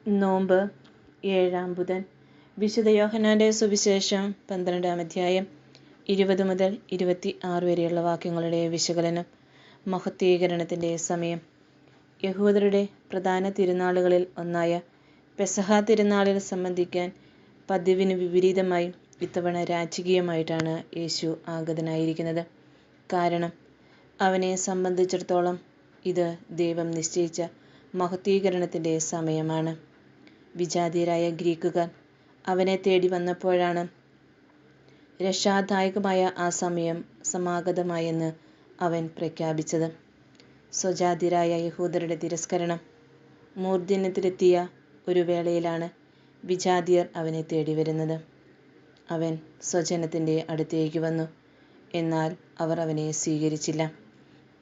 നോമ്പ് 7-ാം ബുധൻ. വിശുദ്ധ യോഹന്നാന്റെ സുവിശേഷം 12-ാം അധ്യായം 20 മുതൽ 26 വരെയുള്ള വാക്യങ്ങളുടെ വിശകലനം. മഹത്വീകരണത്തിൻ്റെ സമയം. യഹൂദരുടെ പ്രധാന തിരുനാളുകളിൽ ഒന്നായ പെസഹ തിരുനാളിൽ സംബന്ധിക്കാൻ പതിവിന് വിപരീതമായി ഇത്തവണ രാജകീയമായിട്ടാണ് യേശു ആഗതനായിരിക്കുന്നത്. കാരണം അവനെ സംബന്ധിച്ചിടത്തോളം ഇത് ദൈവം നിശ്ചയിച്ച മഹത്വീകരണത്തിൻ്റെ സമയമാണ്. വിജാതീയരായ ഗ്രീക്കുകാർ അവനെ തേടി വന്നപ്പോഴാണ് രക്ഷാദായകമായ ആ സമയം സമാഗതമായെന്ന് അവൻ പ്രഖ്യാപിച്ചത്. സ്വജാതിരായ യഹൂദരുടെ തിരസ്കരണം മൂർധന്യത്തിലെത്തിയ ഒരു വേളയിലാണ് വിജാതീയർ അവനെ തേടി വരുന്നത്. അവൻ സ്വജനത്തിൻ്റെ അടുത്തേക്ക് വന്നു, എന്നാൽ അവർ അവനെ സ്വീകരിച്ചില്ല.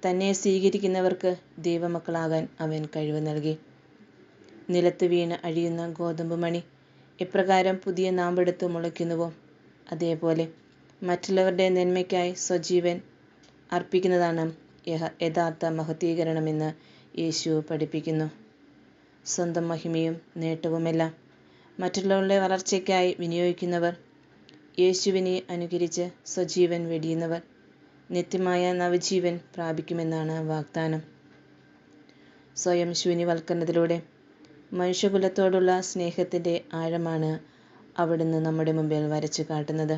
തന്നെ സ്വീകരിക്കുന്നവർക്ക് ദൈവമക്കളാകാൻ അവൻ കഴിവ് നൽകി. നിലത്ത് വീണ് അഴിയുന്ന ഗോതമ്പ് മണി എപ്രകാരം പുതിയ നാമ്പെടുത്ത് മുളയ്ക്കുന്നുവോ, അതേപോലെ മറ്റുള്ളവരുടെ നന്മയ്ക്കായി സ്വജീവൻ അർപ്പിക്കുന്നതാണ് യഥാർത്ഥ മഹത്വീകരണമെന്ന് യേശു പഠിപ്പിക്കുന്നു. സ്വന്തം മഹിമയും നേട്ടവുമെല്ലാം മറ്റുള്ളവരുടെ വളർച്ചയ്ക്കായി വിനിയോഗിക്കുന്നവർ, യേശുവിനെ അനുകരിച്ച് സ്വജീവൻ വെടിയുന്നവർ നിത്യമായ നവജീവൻ പ്രാപിക്കുമെന്നാണ് വാഗ്ദാനം. സ്വയം ശൂന്യവൽക്കരണത്തിലൂടെ മനുഷ്യകുലത്തോടുള്ള സ്നേഹത്തിൻ്റെ ആഴമാണ് അവിടുന്ന് നമ്മുടെ മുമ്പിൽ വരച്ചു കാട്ടുന്നത്.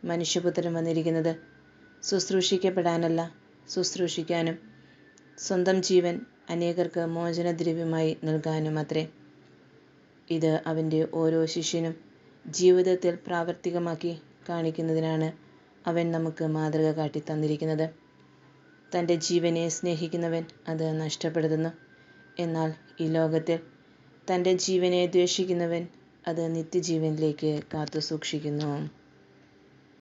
മനുഷ്യപുത്രൻ വന്നിരിക്കുന്നത് ശുശ്രൂഷിക്കപ്പെടാനല്ല, ശുശ്രൂഷിക്കാനും സ്വന്തം ജീവൻ അനേകർക്ക് മോചനദ്രവ്യമായി നൽകാനുമത്രേ. ഇത് അവൻ്റെ ഓരോ ശിഷ്യനും ജീവിതത്തിൽ പ്രാവർത്തികമാക്കി കാണിക്കുന്നതിനാണ് അവൻ നമുക്ക് മാതൃക കാട്ടി തന്നിരിക്കുന്നത്. തൻ്റെ ജീവനെ സ്നേഹിക്കുന്നവൻ അത് നഷ്ടപ്പെടുത്തുന്നു, എന്നാൽ ഈ ലോകത്തിൽ തൻ്റെ ജീവനെ ദ്വേഷിക്കുന്നവൻ അത് നിത്യജീവനിലേക്ക് കാത്തു സൂക്ഷിക്കുന്നു.